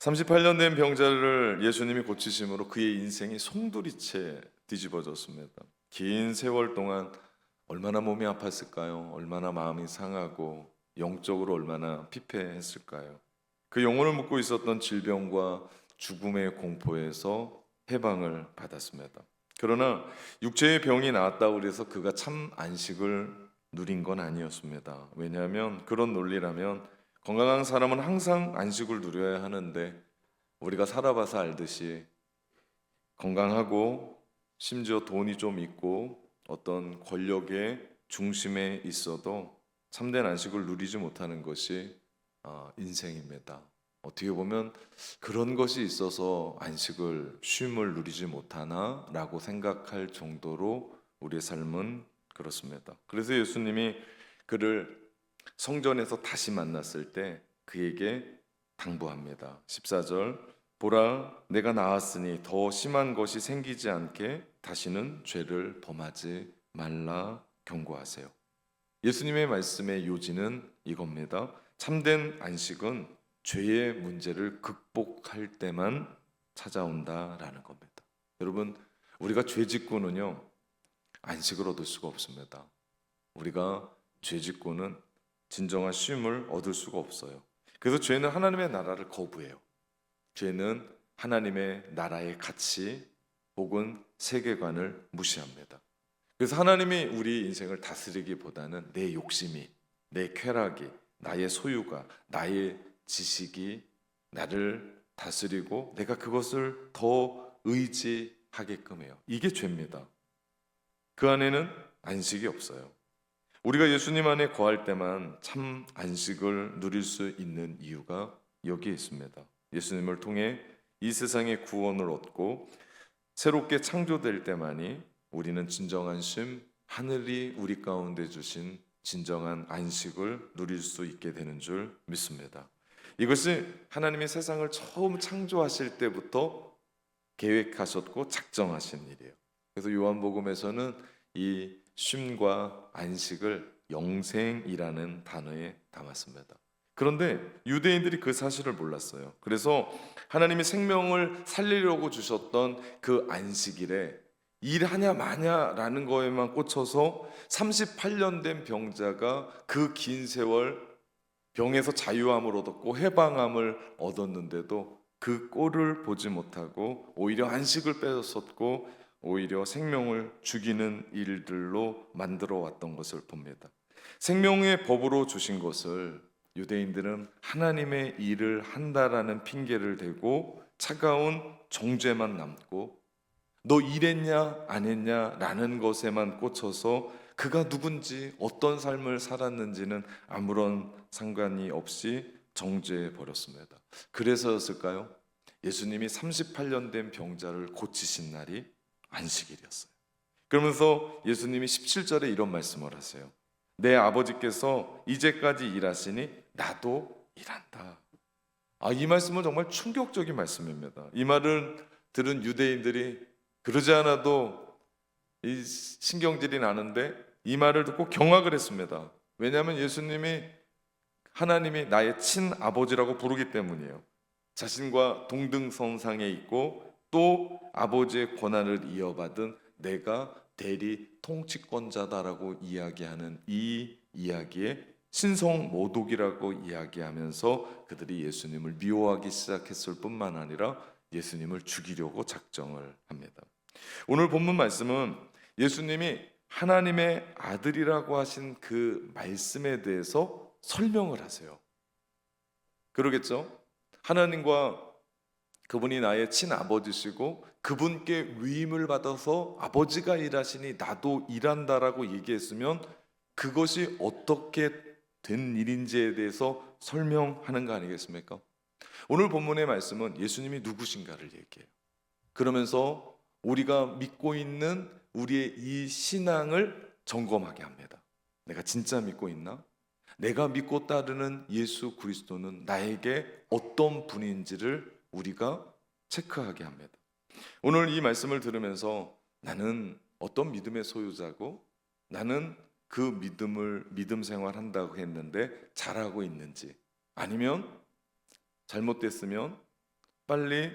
38년 된 병자를 예수님이 고치심으로 그의 인생이 송두리째 뒤집어졌습니다. 긴 세월 동안 얼마나 몸이 아팠을까요? 얼마나 마음이 상하고 영적으로 얼마나 피폐했을까요? 그 영혼을 묻고 있었던 질병과 죽음의 공포에서 해방을 받았습니다. 그러나 육체의 병이 나았다고 해서 그가 참 안식을 누린 건 아니었습니다. 왜냐하면 그런 논리라면 건강한 사람은 항상 안식을 누려야 하는데, 우리가 살아봐서 알듯이 건강하고 심지어 돈이 좀 있고 어떤 권력의 중심에 있어도 참된 안식을 누리지 못하는 것이 인생입니다. 어떻게 보면 그런 것이 있어서 안식을, 쉼을 누리지 못하나라고 생각할 정도로 우리의 삶은 그렇습니다. 그래서 예수님이 그를 성전에서 다시 만났을 때 그에게 당부합니다. 14절, 보라, 내가 나았으니 더 심한 것이 생기지 않게 다시는 죄를 범하지 말라 경고하세요. 예수님의 말씀의 요지는 이겁니다. 참된 안식은 죄의 문제를 극복할 때만 찾아온다라는 겁니다. 여러분, 우리가 죄 짓고는요, 안식을 얻을 수가 없습니다. 우리가 죄 짓고는 진정한 쉼을 얻을 수가 없어요. 그래서 죄는 하나님의 나라를 거부해요. 죄는 하나님의 나라의 가치 혹은 세계관을 무시합니다. 그래서 하나님이 우리 인생을 다스리기보다는 내 욕심이, 내 쾌락이, 나의 소유가, 나의 지식이 나를 다스리고 내가 그것을 더 의지하게끔 해요. 이게 죄입니다. 그 안에는 안식이 없어요. 우리가 예수님 안에 거할 때만 참 안식을 누릴 수 있는 이유가 여기에 있습니다. 예수님을 통해 이 세상의 구원을 얻고 새롭게 창조될 때만이 우리는 진정한 쉼, 하늘이 우리 가운데 주신 진정한 안식을 누릴 수 있게 되는 줄 믿습니다. 이것이 하나님이 세상을 처음 창조하실 때부터 계획하셨고 작정하신 일이에요. 그래서 요한복음에서는 이 쉼과 안식을 영생이라는 단어에 담았습니다. 그런데 유대인들이 그 사실을 몰랐어요. 그래서 하나님이 생명을 살리려고 주셨던 그 안식일에 일하냐 마냐라는 거에만 꽂혀서 38년 된 병자가 그 긴 세월 병에서 자유함을 얻었고 해방함을 얻었는데도 그 꼴을 보지 못하고 오히려 안식을 뺏었었고 오히려 생명을 죽이는 일들로 만들어 왔던 것을 봅니다. 생명의 법으로 주신 것을 유대인들은 하나님의 일을 한다라는 핑계를 대고 차가운 정죄만 남고 너 일했냐 안 했냐라는 것에만 꽂혀서 그가 누군지 어떤 삶을 살았는지는 아무런 상관이 없이 정죄해 버렸습니다. 그래서였을까요? 예수님이 38년 된 병자를 고치신 날이 안식일이었어요. 그러면서 예수님이 17절에 이런 말씀을 하세요. 내 아버지께서 이제까지 일하시니 나도 일한다. 이 말씀은 정말 충격적인 말씀입니다. 이 말을 들은 유대인들이 그러지 않아도 이 신경질이 나는데 이 말을 듣고 경악을 했습니다. 왜냐하면 예수님이 하나님이 나의 친아버지라고 부르기 때문이에요. 자신과 동등선상에 있고 또 아버지의 권한을 이어받은 내가 대리 통치권자다라고 이야기하는 이 이야기에 신성모독이라고 이야기하면서 그들이 예수님을 미워하기 시작했을 뿐만 아니라 예수님을 죽이려고 작정을 합니다. 오늘 본문 말씀은 예수님이 하나님의 아들이라고 하신 그 말씀에 대해서 설명을 하세요. 그러겠죠? 하나님과 그분이 나의 친아버지시고 그분께 위임을 받아서 아버지가 일하시니 나도 일한다라고 얘기했으면 그것이 어떻게 된 일인지에 대해서 설명하는 거 아니겠습니까? 오늘 본문의 말씀은 예수님이 누구신가를 얘기해요. 그러면서 우리가 믿고 있는 우리의 이 신앙을 점검하게 합니다. 내가 진짜 믿고 있나? 내가 믿고 따르는 예수 그리스도는 나에게 어떤 분인지를 우리가 체크하게 합니다. 오늘 이 말씀을 들으면서 나는 어떤 믿음의 소유자고 나는 그 믿음 생활한다고 했는데 잘하고 있는지, 아니면 잘못됐으면 빨리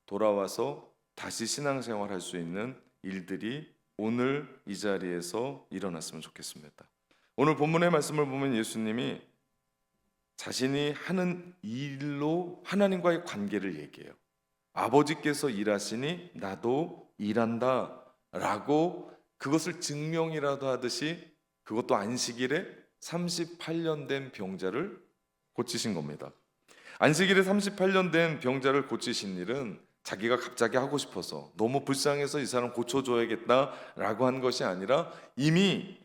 돌아와서 다시 신앙생활 할 수 있는 일들이 오늘 이 자리에서 일어났으면 좋겠습니다. 오늘 본문의 말씀을 보면 예수님이 자신이 하는 일로 하나님과의 관계를 얘기해요. 아버지께서 일하시니 나도 일한다 라고 그것을 증명이라도 하듯이 그것도 안식일에 38년 된 병자를 고치신 겁니다. 안식일에 38년 된 병자를 고치신 일은 자기가 갑자기 하고 싶어서 너무 불쌍해서 이 사람 고쳐줘야겠다라고 한 것이 아니라 이미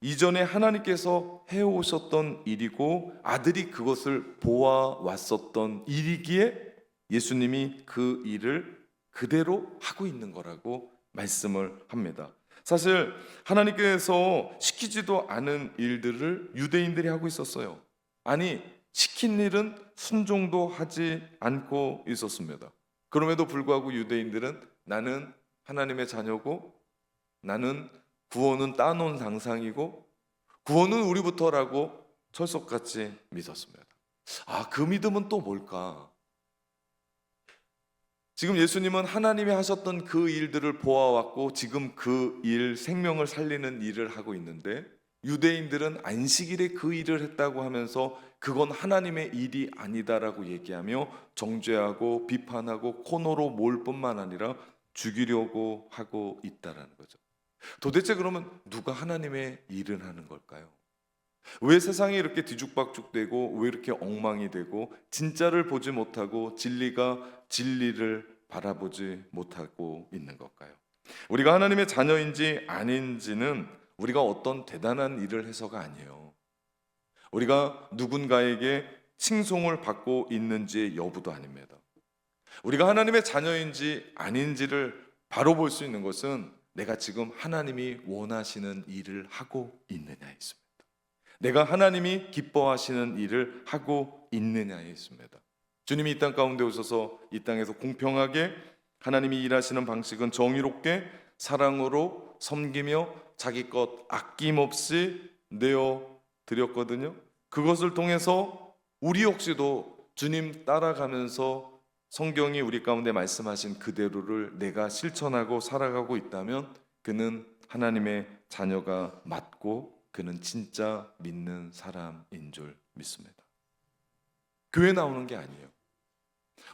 이전에 하나님께서 해오셨던 일이고 아들이 그것을 보아왔었던 일이기에 예수님이 그 일을 그대로 하고 있는 거라고 말씀을 합니다. 사실 하나님께서 시키지도 않은 일들을 유대인들이 하고 있었어요. 아니, 시킨 일은 순종도 하지 않고 있었습니다. 그럼에도 불구하고 유대인들은 나는 하나님의 자녀고 나는 구원은 따놓은 상상이고 구원은 우리부터라고 철석같이 믿었습니다. 그 믿음은 또 뭘까? 지금 예수님은 하나님이 하셨던 그 일들을 보아왔고 지금 그 일, 생명을 살리는 일을 하고 있는데 유대인들은 안식일에 그 일을 했다고 하면서 그건 하나님의 일이 아니다라고 얘기하며 정죄하고 비판하고 코너로 몰 뿐만 아니라 죽이려고 하고 있다라는 거죠. 도대체 그러면 누가 하나님의 일을 하는 걸까요? 왜 세상이 이렇게 뒤죽박죽되고 왜 이렇게 엉망이 되고 진짜를 보지 못하고 진리를 바라보지 못하고 있는 걸까요? 우리가 하나님의 자녀인지 아닌지는 우리가 어떤 대단한 일을 해서가 아니에요. 우리가 누군가에게 칭송을 받고 있는지의 여부도 아닙니다. 우리가 하나님의 자녀인지 아닌지를 바로 볼 수 있는 것은 내가 지금 하나님이 원하시는 일을 하고 있느냐에 있습니다. 내가 하나님이 기뻐하시는 일을 하고 있느냐에 있습니다. 주님이 이 땅 가운데 오셔서 이 땅에서 공평하게 하나님이 일하시는 방식은 정의롭게 사랑으로 섬기며 자기 것 아낌없이 내어 드렸거든요. 그것을 통해서 우리 역시도 주님 따라가면서 성경이 우리 가운데 말씀하신 그대로를 내가 실천하고 살아가고 있다면 그는 하나님의 자녀가 맞고 그는 진짜 믿는 사람인 줄 믿습니다. 교회 나오는 게 아니에요.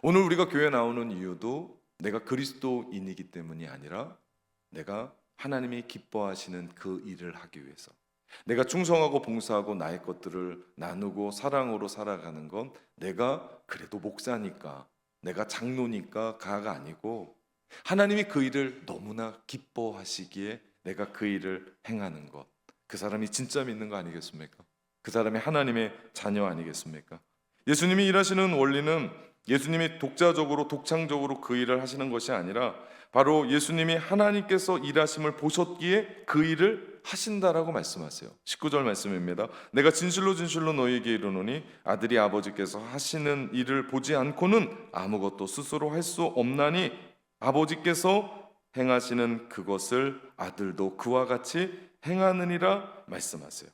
오늘 우리가 교회 나오는 이유도 내가 그리스도인이기 때문이 아니라 내가 하나님이 기뻐하시는 그 일을 하기 위해서 내가 충성하고 봉사하고 나의 것들을 나누고 사랑으로 살아가는 건 내가 그래도 목사니까 내가 장로니까 가가 아니고 하나님이 그 일을 너무나 기뻐하시기에 내가 그 일을 행하는 것. 그 사람이 진짜 믿는 거 아니겠습니까? 그 사람이 하나님의 자녀 아니겠습니까? 예수님이 일하시는 원리는 예수님이 독자적으로 독창적으로 그 일을 하시는 것이 아니라 바로 예수님이 하나님께서 일하심을 보셨기에 그 일을 하신다라고 말씀하세요. 19절 말씀입니다. 내가 진실로 진실로 너희에게 이르노니 아들이 아버지께서 하시는 일을 보지 않고는 아무것도 스스로 할 수 없나니 아버지께서 행하시는 그것을 아들도 그와 같이 행하느니라 말씀하세요.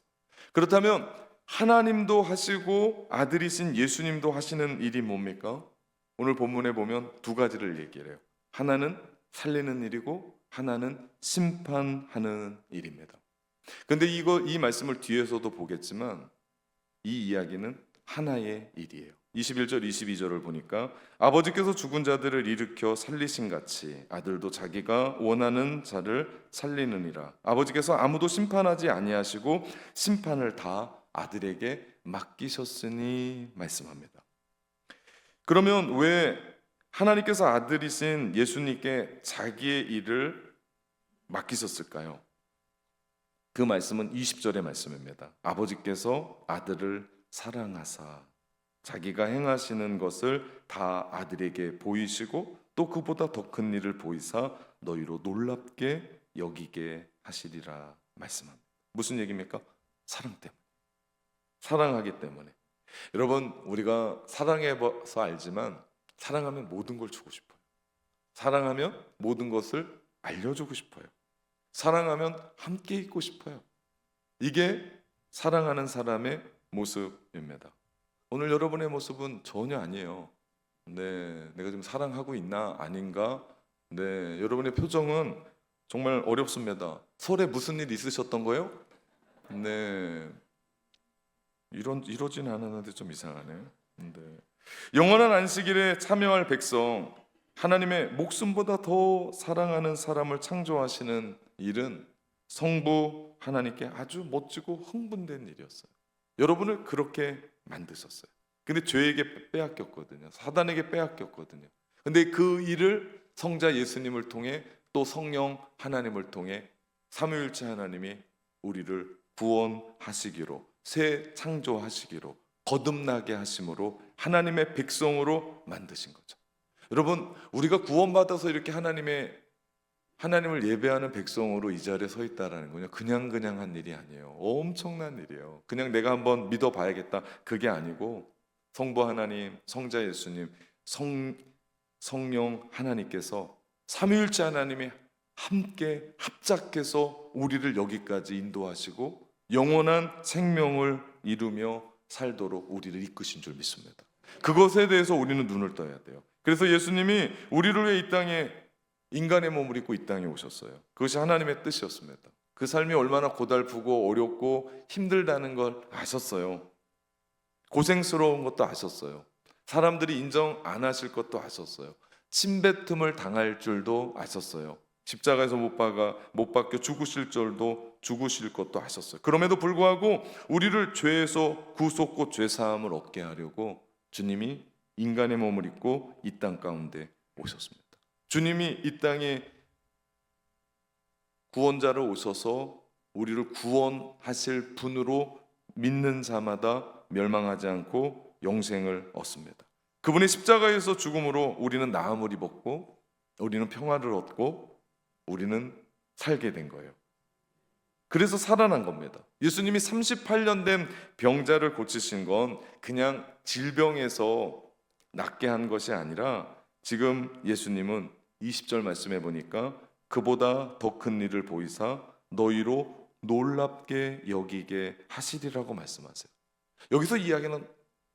그렇다면 하나님도 하시고 아들이신 예수님도 하시는 일이 뭡니까? 오늘 본문에 보면 두 가지를 얘기해요. 하나는 살리는 일이고 하나는 심판하는 일입니다. 그런데 이 말씀을 뒤에서도 보겠지만 이 이야기는 하나의 일이에요. 21절 22절을 보니까 아버지께서 죽은 자들을 일으켜 살리신 같이 아들도 자기가 원하는 자를 살리느니라. 아버지께서 아무도 심판하지 아니하시고 심판을 다 아들에게 맡기셨으니 말씀합니다. 그러면 왜 하나님께서 아들이신 예수님께 자기의 일을 맡기셨을까요? 그 말씀은 20절의 말씀입니다. 아버지께서 아들을 사랑하사 자기가 행하시는 것을 다 아들에게 보이시고 또 그보다 더 큰 일을 보이사 너희로 놀랍게 여기게 하시리라 말씀합니다. 무슨 얘기입니까? 사랑 때문에. 사랑하기 때문에. 여러분, 우리가 사랑해서 알지만 사랑하면 모든 걸 주고 싶어요. 사랑하면 모든 것을 알려주고 싶어요. 사랑하면 함께 있고 싶어요. 이게 사랑하는 사람의 모습입니다. 오늘 여러분의 모습은 전혀 아니에요. 네, 내가 지금 사랑하고 있나 아닌가? 네, 여러분의 표정은 정말 어렵습니다. 설에 무슨 일 있으셨던 거예요? 네, 이러진 않았는데 좀 이상하네. 네. 영원한 안식일에 참여할 백성, 하나님의 목숨보다 더 사랑하는 사람을 창조하시는 일은 성부 하나님께 아주 멋지고 흥분된 일이었어요. 여러분을 그렇게 만드셨어요. 근데 죄에게 빼앗겼거든요. 사단에게 빼앗겼거든요. 근데 그 일을 성자 예수님을 통해 또 성령 하나님을 통해 삼위일체 하나님이 우리를 구원하시기로, 새 창조하시기로, 거듭나게 하심으로 하나님의 백성으로 만드신 거죠. 여러분, 우리가 구원받아서 이렇게 하나님을 예배하는 백성으로 이 자리에 서 있다라는 건요, 그냥 한 일이 아니에요. 엄청난 일이에요. 그냥 내가 한번 믿어봐야겠다, 그게 아니고 성부 하나님, 성자 예수님, 성령 하나님께서 삼위일체 하나님이 함께 합작해서 우리를 여기까지 인도하시고 영원한 생명을 이루며 살도록 우리를 이끄신 줄 믿습니다. 그것에 대해서 우리는 눈을 떠야 돼요. 그래서 예수님이 우리를 위해 이 땅에 인간의 몸을 입고 이 땅에 오셨어요. 그것이 하나님의 뜻이었습니다. 그 삶이 얼마나 고달프고 어렵고 힘들다는 걸 아셨어요. 고생스러운 것도 아셨어요. 사람들이 인정 안 하실 것도 아셨어요. 침뱉음을 당할 줄도 아셨어요. 십자가에서 못 박혀 죽으실 줄도 죽으실 것도 아셨어요. 그럼에도 불구하고 우리를 죄에서 구속고 죄사함을 얻게 하려고 주님이 인간의 몸을 입고 이 땅 가운데 오셨습니다. 주님이 이 땅에 구원자로 오셔서 우리를 구원하실 분으로 믿는 자마다 멸망하지 않고 영생을 얻습니다. 그분의 십자가에서 죽음으로 우리는 나음을 입었고 우리는 평화를 얻고 우리는 살게 된 거예요. 그래서 살아난 겁니다. 예수님이 38년 된 병자를 고치신 건 그냥 질병에서 낫게 한 것이 아니라 지금 예수님은 20절 말씀해 보니까 그보다 더 큰 일을 보이사 너희로 놀랍게 여기게 하시리라고 말씀하세요. 여기서 이야기는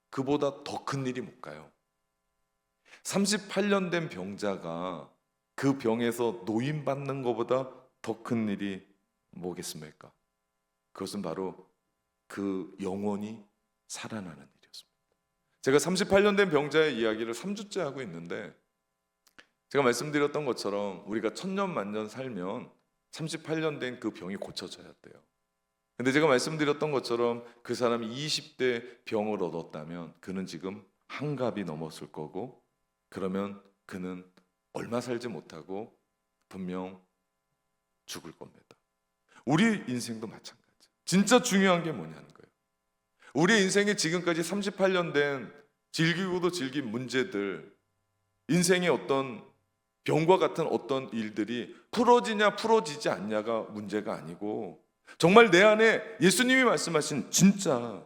그보다 더 큰 일이 뭘까요? 38년 된 병자가 그 병에서 노임받는 것보다 더 큰 일이 뭐겠습니까? 그것은 바로 그 영혼이 살아나는 일이었습니다. 제가 38년 된 병자의 이야기를 3주째 하고 있는데 제가 말씀드렸던 것처럼 우리가 천년 만년 살면 38년 된 그 병이 고쳐져야 돼요. 근데 제가 말씀드렸던 것처럼 그 사람이 20대 병을 얻었다면 그는 지금 한갑이 넘었을 거고 그러면 그는 얼마 살지 못하고 분명 죽을 겁니다. 우리 인생도 마찬가지. 진짜 중요한 게 뭐냐는 거예요. 우리 인생에 지금까지 38년 된 즐기고도 즐긴 문제들, 인생의 어떤 병과 같은 어떤 일들이 풀어지냐 풀어지지 않냐가 문제가 아니고 정말 내 안에 예수님이 말씀하신 진짜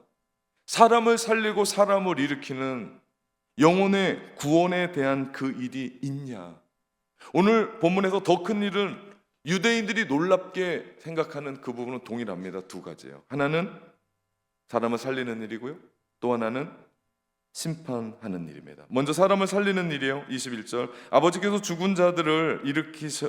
사람을 살리고 사람을 일으키는 영혼의 구원에 대한 그 일이 있냐. 오늘 본문에서 더 큰 일은 유대인들이 놀랍게 생각하는 그 부분은 동일합니다. 두 가지예요. 하나는 사람을 살리는 일이고요. 또 하나는 심판하는 일입니다. 먼저 사람을 살리는 일이에요. 21절 아버지께서 죽은 자들을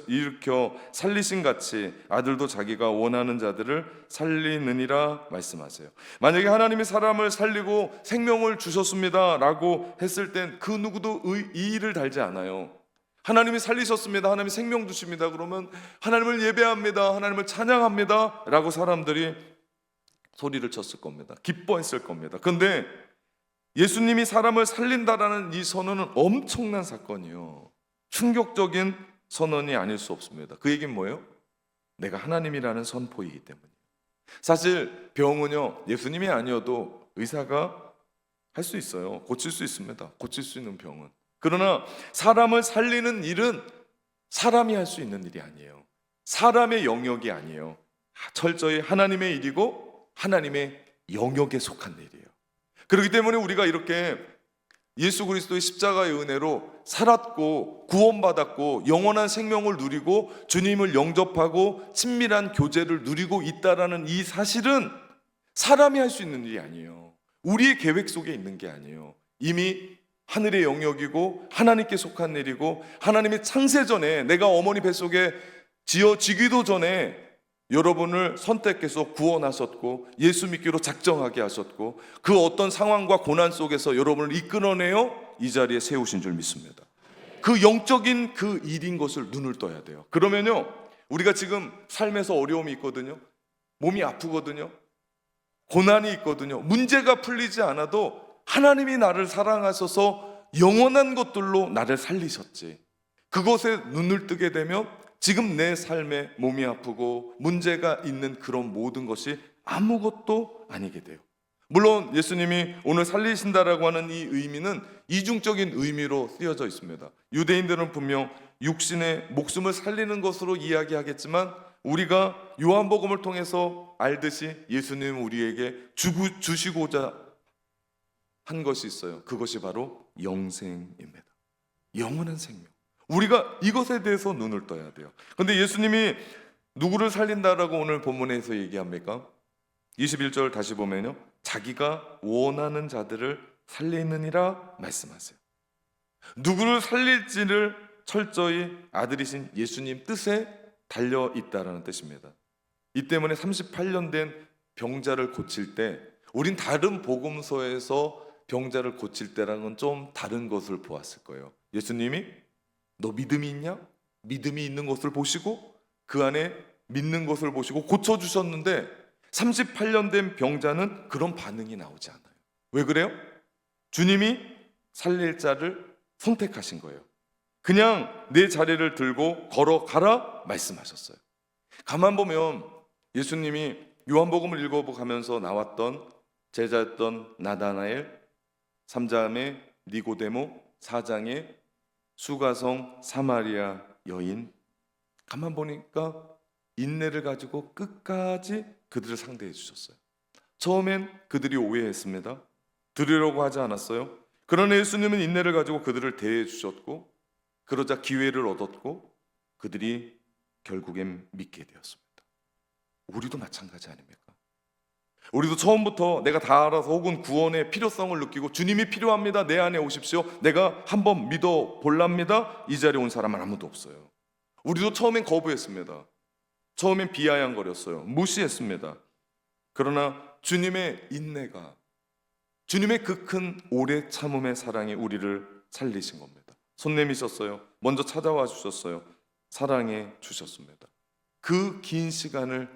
일으켜 살리신 같이 아들도 자기가 원하는 자들을 살리느니라 말씀하세요. 만약에 하나님이 사람을 살리고 생명을 주셨습니다 라고 했을 땐 그 누구도 이 일을 달지 않아요. 하나님이 살리셨습니다, 하나님이 생명 주십니다 그러면 하나님을 예배합니다, 하나님을 찬양합니다 라고 사람들이 소리를 쳤을 겁니다. 기뻐했을 겁니다. 그런데 예수님이 사람을 살린다라는 이 선언은 엄청난 사건이요. 충격적인 선언이 아닐 수 없습니다. 그 얘기는 뭐예요? 내가 하나님이라는 선포이기 때문이에요. 사실 병은요, 예수님이 아니어도 의사가 할 수 있어요. 고칠 수 있습니다. 고칠 수 있는 병은. 그러나 사람을 살리는 일은 사람이 할 수 있는 일이 아니에요. 사람의 영역이 아니에요. 철저히 하나님의 일이고 하나님의 영역에 속한 일이에요. 그렇기 때문에 우리가 이렇게 예수 그리스도의 십자가의 은혜로 살았고 구원받았고 영원한 생명을 누리고 주님을 영접하고 친밀한 교제를 누리고 있다라는 이 사실은 사람이 할 수 있는 일이 아니에요. 우리의 계획 속에 있는 게 아니에요. 이미 하늘의 영역이고 하나님께 속한 일이고, 하나님의 창세 전에, 내가 어머니 뱃속에 지어지기도 전에 여러분을 선택해서 구원하셨고 예수 믿기로 작정하게 하셨고, 그 어떤 상황과 고난 속에서 여러분을 이끌어내어 이 자리에 세우신 줄 믿습니다. 그 영적인 그 일인 것을 눈을 떠야 돼요. 그러면요, 우리가 지금 삶에서 어려움이 있거든요, 몸이 아프거든요, 고난이 있거든요, 문제가 풀리지 않아도 하나님이 나를 사랑하셔서 영원한 것들로 나를 살리셨지, 그것에 눈을 뜨게 되면 지금 내 삶에 몸이 아프고 문제가 있는 그런 모든 것이 아무것도 아니게 돼요. 물론 예수님이 오늘 살리신다라고 하는 이 의미는 이중적인 의미로 쓰여져 있습니다. 유대인들은 분명 육신의 목숨을 살리는 것으로 이야기하겠지만, 우리가 요한복음을 통해서 알듯이 예수님은 우리에게 주시고자 한 것이 있어요. 그것이 바로 영생입니다. 영원한 생명. 우리가 이것에 대해서 눈을 떠야 돼요. 그런데 예수님이 누구를 살린다라고 오늘 본문에서 얘기합니까? 21절 다시 보면요, 자기가 원하는 자들을 살리느니라 말씀하세요. 누구를 살릴지를 철저히 아들이신 예수님 뜻에 달려 있다라는 뜻입니다. 이 때문에 38년 된 병자를 고칠 때, 우린 다른 복음서에서 병자를 고칠 때랑은 건 좀 다른 것을 보았을 거예요. 예수님이 너 믿음이 있냐? 믿음이 있는 것을 보시고 그 안에 믿는 것을 보시고 고쳐주셨는데, 38년 된 병자는 그런 반응이 나오지 않아요. 왜 그래요? 주님이 살릴 자를 선택하신 거예요. 그냥 내 자리를 들고 걸어가라 말씀하셨어요. 가만 보면 예수님이 요한복음을 읽어가면서 나왔던 제자였던 나다나엘, 3장의 니고데모, 4장의 수가성 사마리아 여인, 가만 보니까 인내를 가지고 끝까지 그들을 상대해 주셨어요. 처음엔 그들이 오해했습니다. 들으려고 하지 않았어요. 그러나 예수님은 인내를 가지고 그들을 대해 주셨고, 그러자 기회를 얻었고 그들이 결국엔 믿게 되었습니다. 우리도 마찬가지 아닙니까? 우리도 처음부터 내가 다 알아서 혹은 구원의 필요성을 느끼고 주님이 필요합니다, 내 안에 오십시오, 내가 한번 믿어 볼랍니다, 이 자리에 온 사람은 아무도 없어요. 우리도 처음엔 거부했습니다. 처음엔 비아냥거렸어요. 무시했습니다. 그러나 주님의 인내가, 주님의 그 큰 오래 참음의 사랑이 우리를 살리신 겁니다. 손 내미셨어요. 먼저 찾아와 주셨어요. 사랑해 주셨습니다. 그 긴 시간을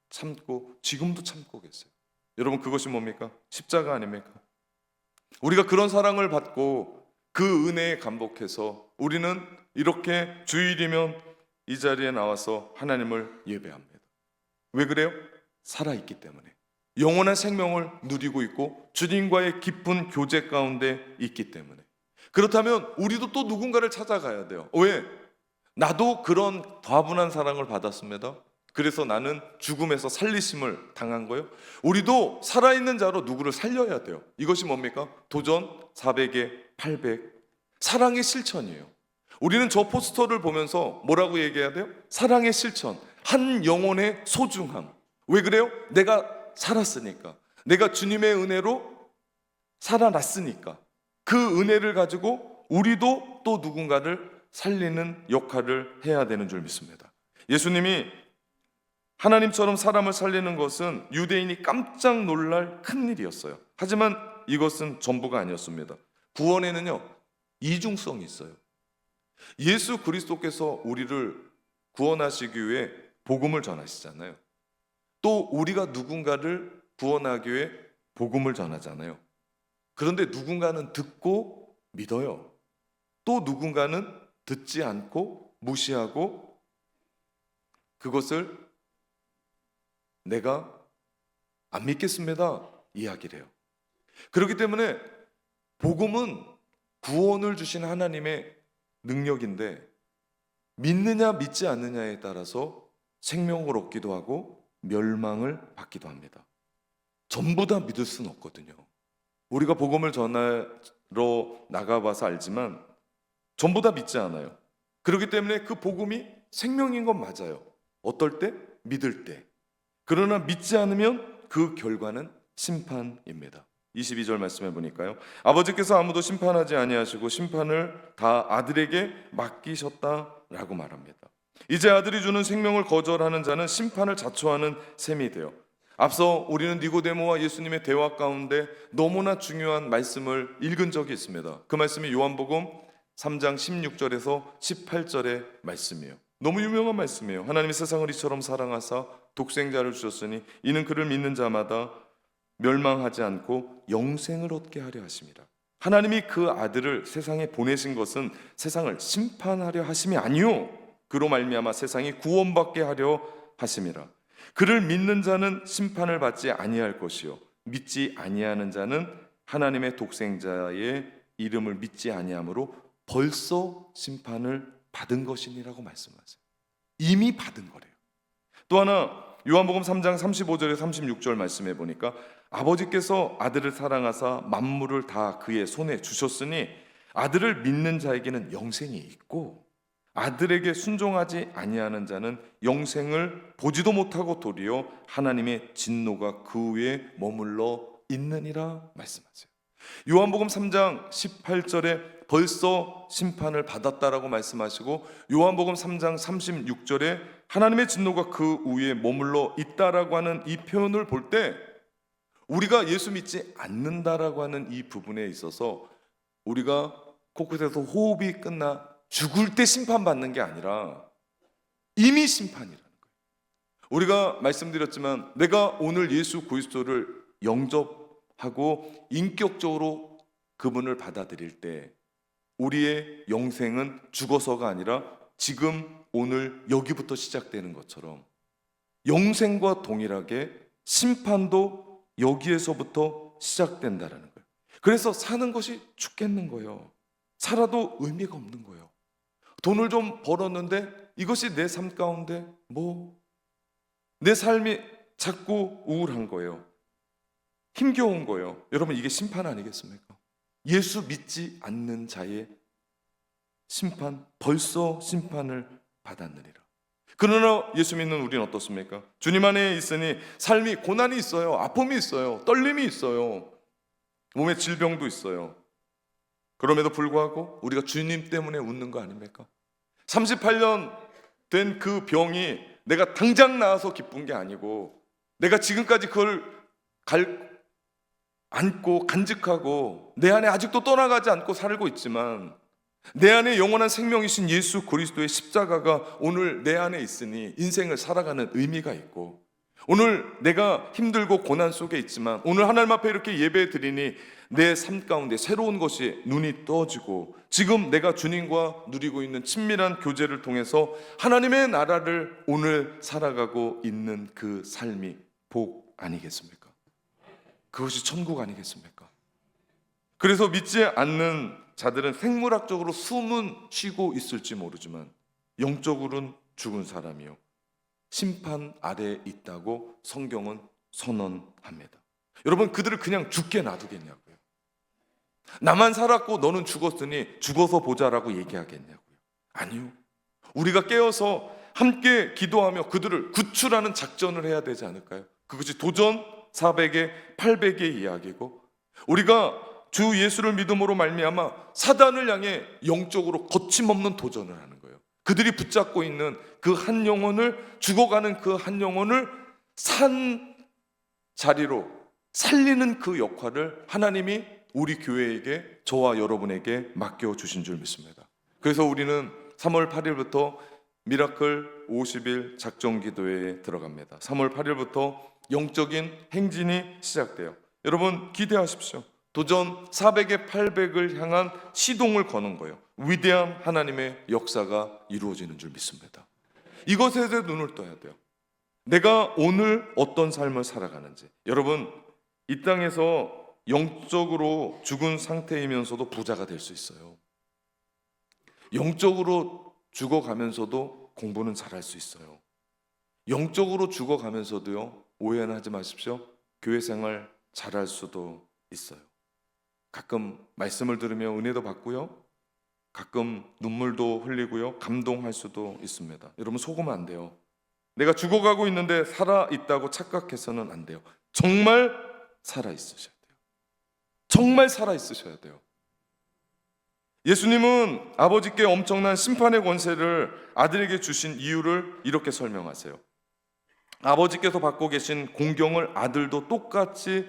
참고 지금도 참고 계세요. 여러분, 그것이 뭡니까? 십자가 아닙니까? 우리가 그런 사랑을 받고 그 은혜에 감복해서 우리는 이렇게 주일이면 이 자리에 나와서 하나님을 예배합니다. 왜 그래요? 살아있기 때문에, 영원한 생명을 누리고 있고 주님과의 깊은 교제 가운데 있기 때문에. 그렇다면 우리도 또 누군가를 찾아가야 돼요. 왜? 나도 그런 과분한 사랑을 받았습니다. 그래서 나는 죽음에서 살리심을 당한 거예요. 우리도 살아있는 자로 누구를 살려야 돼요. 이것이 뭡니까? 도전 400에 800, 사랑의 실천이에요. 우리는 저 포스터를 보면서 뭐라고 얘기해야 돼요? 사랑의 실천, 한 영혼의 소중함. 왜 그래요? 내가 살았으니까, 내가 주님의 은혜로 살아났으니까, 그 은혜를 가지고 우리도 또 누군가를 살리는 역할을 해야 되는 줄 믿습니다. 예수님이 하나님처럼 사람을 살리는 것은 유대인이 깜짝 놀랄 큰일이었어요. 하지만 이것은 전부가 아니었습니다. 구원에는요, 이중성이 있어요. 예수 그리스도께서 우리를 구원하시기 위해 복음을 전하시잖아요. 또 우리가 누군가를 구원하기 위해 복음을 전하잖아요. 그런데 누군가는 듣고 믿어요. 또 누군가는 듣지 않고 무시하고 그것을 내가 안 믿겠습니다 이야기를 해요. 그렇기 때문에 복음은 구원을 주신 하나님의 능력인데, 믿느냐 믿지 않느냐에 따라서 생명을 얻기도 하고 멸망을 받기도 합니다. 전부 다 믿을 수는 없거든요. 우리가 복음을 전하러 나가봐서 알지만 전부 다 믿지 않아요. 그렇기 때문에 그 복음이 생명인 건 맞아요. 어떨 때? 믿을 때. 그러나 믿지 않으면 그 결과는 심판입니다. 22절 말씀해 보니까요. 아버지께서 아무도 심판하지 아니하시고 심판을 다 아들에게 맡기셨다라고 말합니다. 이제 아들이 주는 생명을 거절하는 자는 심판을 자초하는 셈이 돼요. 앞서 우리는 니고데모와 예수님의 대화 가운데 너무나 중요한 말씀을 읽은 적이 있습니다. 그 말씀이 요한복음 3장 16절에서 18절의 말씀이에요. 너무 유명한 말씀이에요. 하나님이 세상을 이처럼 사랑하사 독생자를 주셨으니 이는 그를 믿는 자마다 멸망하지 않고 영생을 얻게 하려 하심이라. 하나님이 그 아들을 세상에 보내신 것은 세상을 심판하려 하심이 아니요 그로 말미암아 세상이 구원받게 하려 하심이라. 그를 믿는 자는 심판을 받지 아니할 것이요 믿지 아니하는 자는 하나님의 독생자의 이름을 믿지 아니함으로 벌써 심판을 받은 것이니라고 말씀하세요. 이미 받은 거래요. 또 하나 요한복음 3장 35절에 36절 말씀해 보니까 아버지께서 아들을 사랑하사 만물을 다 그의 손에 주셨으니 아들을 믿는 자에게는 영생이 있고 아들에게 순종하지 아니하는 자는 영생을 보지도 못하고 도리어 하나님의 진노가 그 위에 머물러 있느니라 말씀하세요. 요한복음 3장 18절에 벌써 심판을 받았다라고 말씀하시고 요한복음 3장 36절에 하나님의 진노가 그 위에 머물러 있다라고 하는 이 표현을 볼 때 우리가 예수 믿지 않는다라고 하는 이 부분에 있어서 우리가 코끝에서 호흡이 끝나 죽을 때 심판받는 게 아니라 이미 심판이라는 거예요. 우리가 말씀드렸지만 내가 오늘 예수 그리스도를 영접하고 인격적으로 그분을 받아들일 때 우리의 영생은 죽어서가 아니라 지금 오늘 여기부터 시작되는 것처럼 영생과 동일하게 심판도 여기에서부터 시작된다라는 거예요. 그래서 사는 것이 죽겠는 거예요. 살아도 의미가 없는 거예요. 돈을 좀 벌었는데 이것이 내 삶 가운데 내 삶이 자꾸 우울한 거예요. 힘겨운 거예요. 여러분 이게 심판 아니겠습니까? 예수 믿지 않는 자의 심판, 벌써 심판을 받았느니라. 그러나 예수 믿는 우리는 어떻습니까? 주님 안에 있으니 삶이 고난이 있어요. 아픔이 있어요. 떨림이 있어요. 몸에 질병도 있어요. 그럼에도 불구하고 우리가 주님 때문에 웃는 거 아닙니까? 38년 된 그 병이 내가 당장 나아서 기쁜 게 아니고 내가 지금까지 그걸 안고 간직하고 내 안에 아직도 떠나가지 않고 살고 있지만 내 안에 영원한 생명이신 예수 그리스도의 십자가가 오늘 내 안에 있으니 인생을 살아가는 의미가 있고 오늘 내가 힘들고 고난 속에 있지만 오늘 하나님 앞에 이렇게 예배 드리니 내 삶 가운데 새로운 것이 눈이 떠지고 지금 내가 주님과 누리고 있는 친밀한 교제를 통해서 하나님의 나라를 오늘 살아가고 있는 그 삶이 복 아니겠습니까? 그것이 천국 아니겠습니까? 그래서 믿지 않는 자들은 생물학적으로 숨은 쉬고 있을지 모르지만 영적으로는 죽은 사람이요 심판 아래에 있다고 성경은 선언합니다. 여러분 그들을 그냥 죽게 놔두겠냐고요? 나만 살았고 너는 죽었으니 죽어서 보자라고 얘기하겠냐고요? 아니요. 우리가 깨어서 함께 기도하며 그들을 구출하는 작전을 해야 되지 않을까요? 그것이 도전 400의 800의 이야기고 우리가 주 예수를 믿음으로 말미암아 사단을 향해 영적으로 거침없는 도전을 하는 거예요. 그들이 붙잡고 있는 그 한 영혼을 죽어가는 그 한 영혼을 산 자리로 살리는 그 역할을 하나님이 우리 교회에게 저와 여러분에게 맡겨주신 줄 믿습니다. 그래서 우리는 3월 8일부터 미라클 50일 작정기도회에 들어갑니다. 3월 8일부터 영적인 행진이 시작돼요. 여러분 기대하십시오. 도전 400의 800을 향한 시동을 거는 거예요. 위대한 하나님의 역사가 이루어지는 줄 믿습니다. 이것에 대해 눈을 떠야 돼요. 내가 오늘 어떤 삶을 살아가는지. 여러분 이 땅에서 영적으로 죽은 상태이면서도 부자가 될 수 있어요. 영적으로 죽어가면서도 공부는 잘할 수 있어요. 영적으로 죽어가면서도요 오해는 하지 마십시오. 교회 생활 잘할 수도 있어요. 가끔 말씀을 들으며 은혜도 받고요 가끔 눈물도 흘리고요 감동할 수도 있습니다. 여러분 속으면 안 돼요. 내가 죽어가고 있는데 살아있다고 착각해서는 안 돼요. 정말 살아있으셔야 돼요. 정말 살아있으셔야 돼요. 예수님은 아버지께 엄청난 심판의 권세를 아들에게 주신 이유를 이렇게 설명하세요. 아버지께서 받고 계신 공경을 아들도 똑같이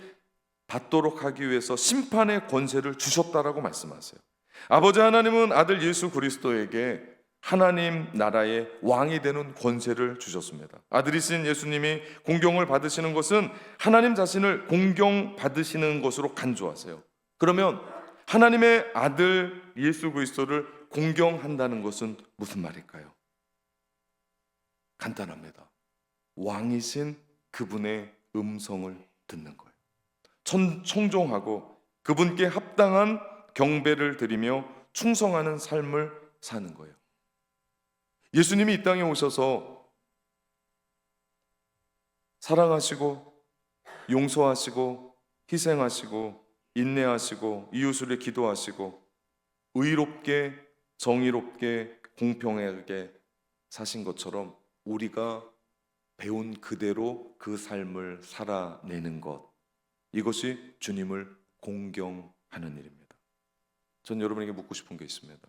받도록 하기 위해서 심판의 권세를 주셨다라고 말씀하세요. 아버지 하나님은 아들 예수 그리스도에게 하나님 나라의 왕이 되는 권세를 주셨습니다. 아들이신 예수님이 공경을 받으시는 것은 하나님 자신을 공경받으시는 것으로 간주하세요. 그러면 하나님의 아들 예수 그리스도를 공경한다는 것은 무슨 말일까요? 간단합니다. 왕이신 그분의 음성을 듣는 거예요. 청종하고 그분께 합당한 경배를 드리며 충성하는 삶을 사는 거예요. 예수님이 이 땅에 오셔서 사랑하시고 용서하시고 희생하시고 인내하시고 이웃을 위해 기도하시고 의롭게 정의롭게 공평하게 사신 것처럼 우리가 배운 그대로 그 삶을 살아내는 것, 이것이 주님을 공경하는 일입니다. 전 여러분에게 묻고 싶은 게 있습니다.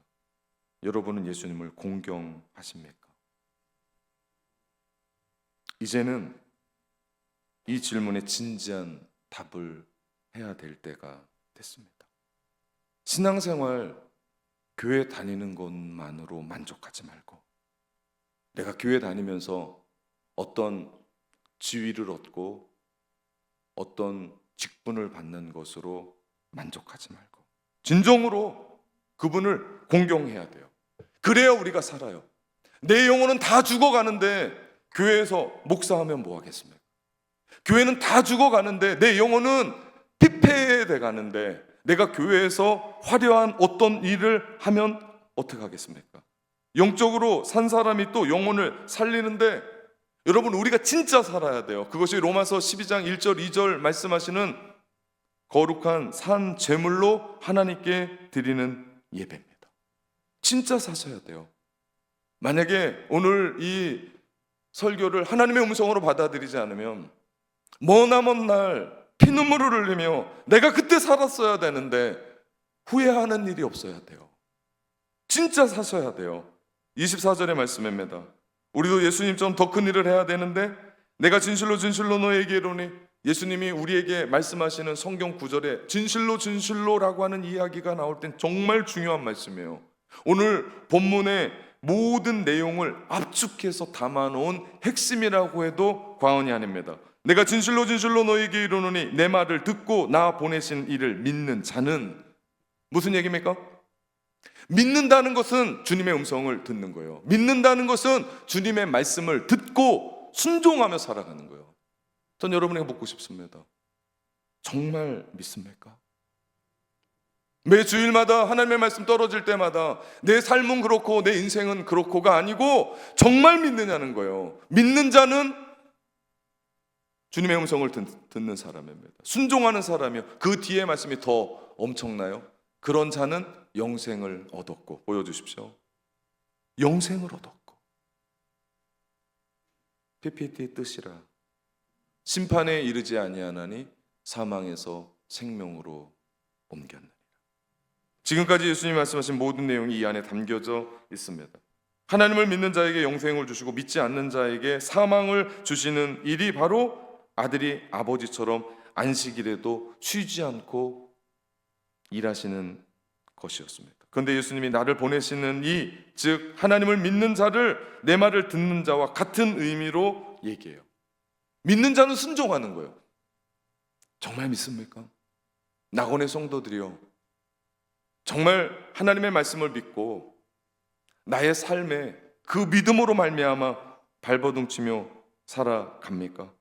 여러분은 예수님을 공경하십니까? 이제는 이 질문에 진지한 답을 해야 될 때가 됐습니다. 신앙생활, 교회 다니는 것만으로 만족하지 말고 내가 교회 다니면서 어떤 지위를 얻고 어떤 직분을 받는 것으로 만족하지 말고 진정으로 그분을 공경해야 돼요. 그래야 우리가 살아요. 내 영혼은 다 죽어가는데 교회에서 목사하면 뭐 하겠습니까? 교회는 다 죽어가는데 내 영혼은 피폐해 가는데 내가 교회에서 화려한 어떤 일을 하면 어떻게 하겠습니까? 영적으로 산 사람이 또 영혼을 살리는데 여러분, 우리가 진짜 살아야 돼요. 그것이 로마서 12장 1절 2절 말씀하시는 거룩한 산 제물로 하나님께 드리는 예배입니다. 진짜 사셔야 돼요. 만약에 오늘 이 설교를 하나님의 음성으로 받아들이지 않으면 머나먼 날 피눈물을 흘리며 내가 그때 살았어야 되는데 후회하는 일이 없어야 돼요. 진짜 사셔야 돼요. 24절의 말씀입니다. 우리도 예수님처럼 더 큰 일을 해야 되는데 내가 진실로 진실로 너에게 이르노니, 예수님이 우리에게 말씀하시는 성경 구절에 진실로 진실로라고 하는 이야기가 나올 땐 정말 중요한 말씀이에요. 오늘 본문의 모든 내용을 압축해서 담아놓은 핵심이라고 해도 과언이 아닙니다. 내가 진실로 진실로 너에게 이르노니 내 말을 듣고 나 보내신 이를 믿는 자는, 무슨 얘기입니까? 믿는다는 것은 주님의 음성을 듣는 거예요. 믿는다는 것은 주님의 말씀을 듣고 순종하며 살아가는 거예요. 전 여러분에게 묻고 싶습니다. 정말 믿습니까? 매 주일마다 하나님의 말씀 떨어질 때마다 내 삶은 그렇고 내 인생은 그렇고가 아니고 정말 믿느냐는 거예요. 믿는 자는 주님의 음성을 듣는 사람입니다. 순종하는 사람이요. 그 뒤에 말씀이 더 엄청나요. 그런 자는 영생을 얻었고, 보여주십시오. 영생을 얻었고, PPT의 뜻이라 심판에 이르지 아니하나니 사망에서 생명으로 옮겼느니라. 지금까지 예수님이 말씀하신 모든 내용이 이 안에 담겨져 있습니다. 하나님을 믿는 자에게 영생을 주시고 믿지 않는 자에게 사망을 주시는 일이 바로 아들이 아버지처럼 안식일에도 쉬지 않고 일하시는 것이었습니다. 그런데 예수님이 나를 보내시는 이, 즉 하나님을 믿는 자를 내 말을 듣는 자와 같은 의미로 얘기해요. 믿는 자는 순종하는 거예요. 정말 믿습니까? 낙원의 성도들이요, 정말 하나님의 말씀을 믿고 나의 삶에 그 믿음으로 말미암아 발버둥치며 살아갑니까?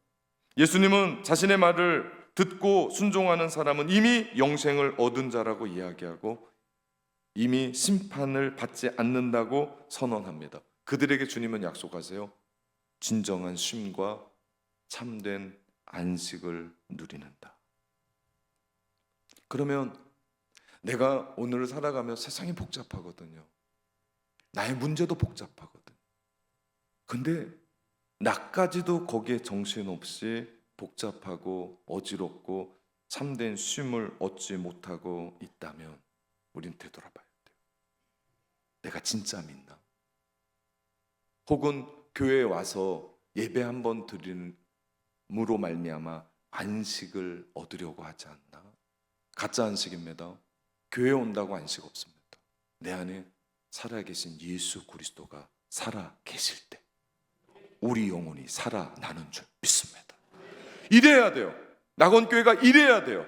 예수님은 자신의 말을 듣고 순종하는 사람은 이미 영생을 얻은 자라고 이야기하고 이미 심판을 받지 않는다고 선언합니다. 그들에게 주님은 약속하세요. 진정한 쉼과 참된 안식을 누리는다. 그러면 내가 오늘을 살아가며 세상이 복잡하거든요. 나의 문제도 복잡하거든. 근데 나까지도 거기에 정신없이 복잡하고 어지럽고 참된 쉼을 얻지 못하고 있다면 우린 되돌아봐야 돼요. 내가 진짜 믿나? 혹은 교회에 와서 예배 한번 드림으로 말미암아 안식을 얻으려고 하지 않나? 가짜 안식입니다. 교회 온다고 안식 없습니다. 내 안에 살아계신 예수 그리스도가 살아 계실 때 우리 영혼이 살아나는 줄 믿습니다. 이래야 돼요. 낙원교회가 이래야 돼요.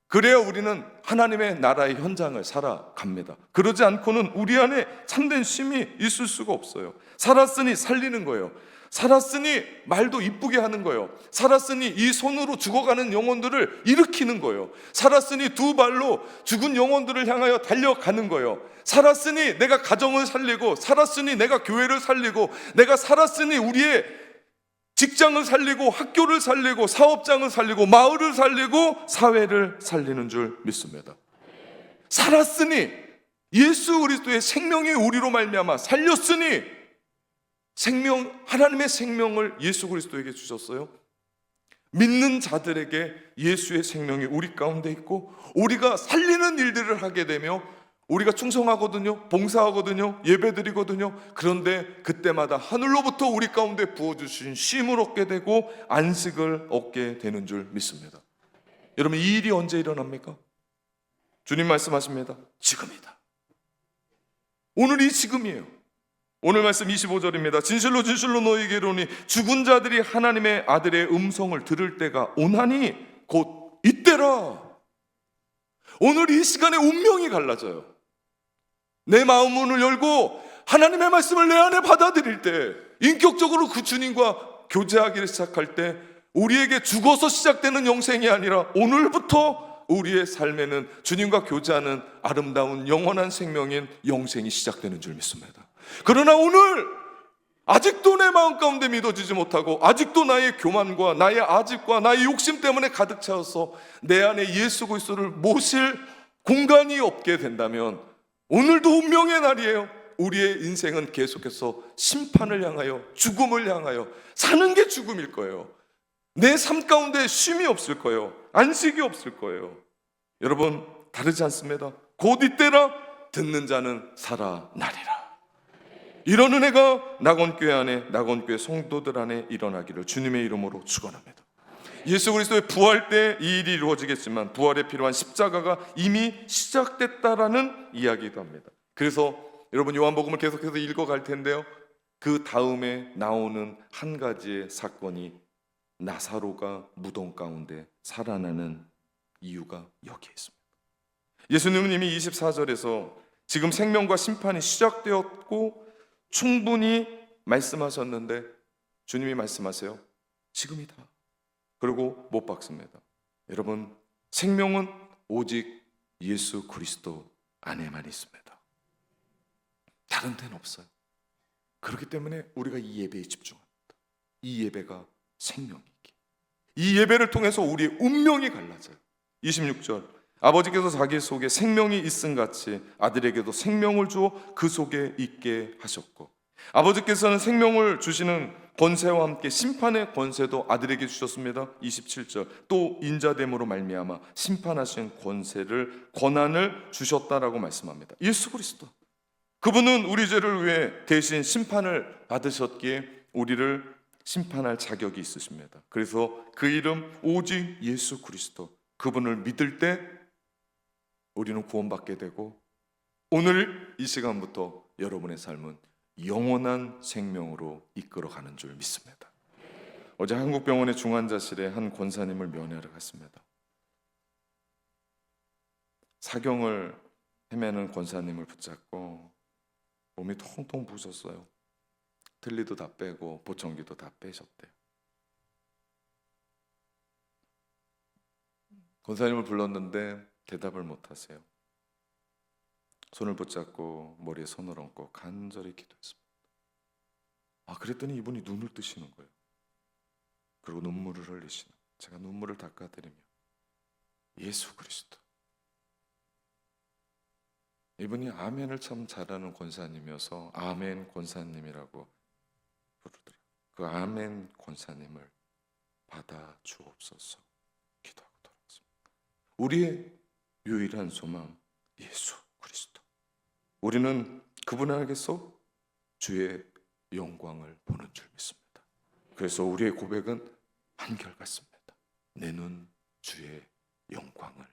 그래야 우리는 하나님의 나라의 현장을 살아갑니다. 그러지 않고는 우리 안에 참된 쉼이 있을 수가 없어요. 살았으니 살리는 거예요. 살았으니 말도 이쁘게 하는 거예요. 살았으니 이 손으로 죽어가는 영혼들을 일으키는 거예요. 살았으니 두 발로 죽은 영혼들을 향하여 달려가는 거예요. 살았으니 내가 가정을 살리고, 살았으니 내가 교회를 살리고, 내가 살았으니 우리의 직장을 살리고, 학교를 살리고, 사업장을 살리고, 마을을 살리고, 사회를 살리는 줄 믿습니다. 살았으니 예수 그리스도의 생명이 우리로 말미암아 살렸으니, 하나님의 생명을 예수 그리스도에게 주셨어요. 믿는 자들에게 예수의 생명이 우리 가운데 있고, 우리가 살리는 일들을 하게 되며 우리가 충성하거든요, 봉사하거든요, 예배드리거든요. 그런데 그때마다 하늘로부터 우리 가운데 부어주신 쉼을 얻게 되고 안식을 얻게 되는 줄 믿습니다. 여러분, 이 일이 언제 일어납니까? 주님 말씀하십니다. 지금이다. 오늘이 지금이에요. 오늘 말씀 25절입니다. 진실로 진실로 너희에게 이르노니 죽은 자들이 하나님의 아들의 음성을 들을 때가 오나니 곧 이때라. 오늘 이 시간에 운명이 갈라져요. 내 마음 문을 열고 하나님의 말씀을 내 안에 받아들일 때, 인격적으로 그 주님과 교제하기를 시작할 때 우리에게 죽어서 시작되는 영생이 아니라 오늘부터 우리의 삶에는 주님과 교제하는 아름다운 영원한 생명인 영생이 시작되는 줄 믿습니다. 그러나 오늘 아직도 내 마음 가운데 믿어지지 못하고, 아직도 나의 교만과 나의 아집과 나의 욕심 때문에 가득 차서 내 안에 예수 그리스도를 모실 공간이 없게 된다면 오늘도 운명의 날이에요. 우리의 인생은 계속해서 심판을 향하여, 죽음을 향하여 사는 게 죽음일 거예요. 내 삶 가운데 쉼이 없을 거예요. 안식이 없을 거예요. 여러분, 다르지 않습니다. 곧 이때라 듣는 자는 살아나리라. 이런 은혜가 낙원교회 안에, 낙원교회 성도들 안에 일어나기를 주님의 이름으로 축원합니다. 예수 그리스도의 부활 때 이 일이 이루어지겠지만 부활에 필요한 십자가가 이미 시작됐다라는 이야기도 합니다. 그래서 여러분, 요한복음을 계속해서 읽어갈 텐데요, 그 다음에 나오는 한 가지의 사건이 나사로가 무덤 가운데 살아나는 이유가 여기에 있습니다. 예수님은 이미 24절에서 지금 생명과 심판이 시작되었고 충분히 말씀하셨는데 주님이 말씀하세요. 지금이다. 그리고 못 박습니다. 여러분, 생명은 오직 예수 그리스도 안에만 있습니다. 다른 데는 없어요. 그렇기 때문에 우리가 이 예배에 집중합니다. 이 예배가 생명이기, 이 예배를 통해서 우리의 운명이 갈라져요. 26절, 아버지께서 자기 속에 생명이 있음같이 아들에게도 생명을 주어 그 속에 있게 하셨고, 아버지께서는 생명을 주시는 권세와 함께 심판의 권세도 아들에게 주셨습니다. 27절, 또 인자됨으로 말미암아 심판하신 권한을 주셨다라고 말씀합니다. 예수 그리스도, 그분은 우리 죄를 위해 대신 심판을 받으셨기에 우리를 심판할 자격이 있으십니다. 그래서 그 이름 오직 예수 그리스도, 그분을 믿을 때 우리는 구원받게 되고, 오늘 이 시간부터 여러분의 삶은 영원한 생명으로 이끌어가는 줄 믿습니다. 어제 한국병원의 중환자실에 한 권사님을 면회하러 갔습니다. 사경을 헤매는 권사님을 붙잡고 몸이 통통 부으셨어요. 틀니도 다 빼고 보청기도 다 빼셨대요. 권사님을 불렀는데 대답을 못 하세요. 손을 붙잡고 머리에 손을 얹고 간절히 기도했습니다. 그랬더니 이분이 눈을 뜨시는 거예요. 그리고 눈물을 흘리시는, 제가 눈물을 닦아드리며 예수 그리스도, 이분이 아멘을 참 잘하는 권사님이어서 아멘 권사님이라고 부르더라고요. 그 아멘 권사님을 받아 주옵소서 기도하고 돌아왔습니다. 우리의 유일한 소망 예수 그리스도. 우리는 그분 안에서 주의 영광을 보는 줄 믿습니다. 그래서 우리의 고백은 한결같습니다. 내 눈 주의 영광을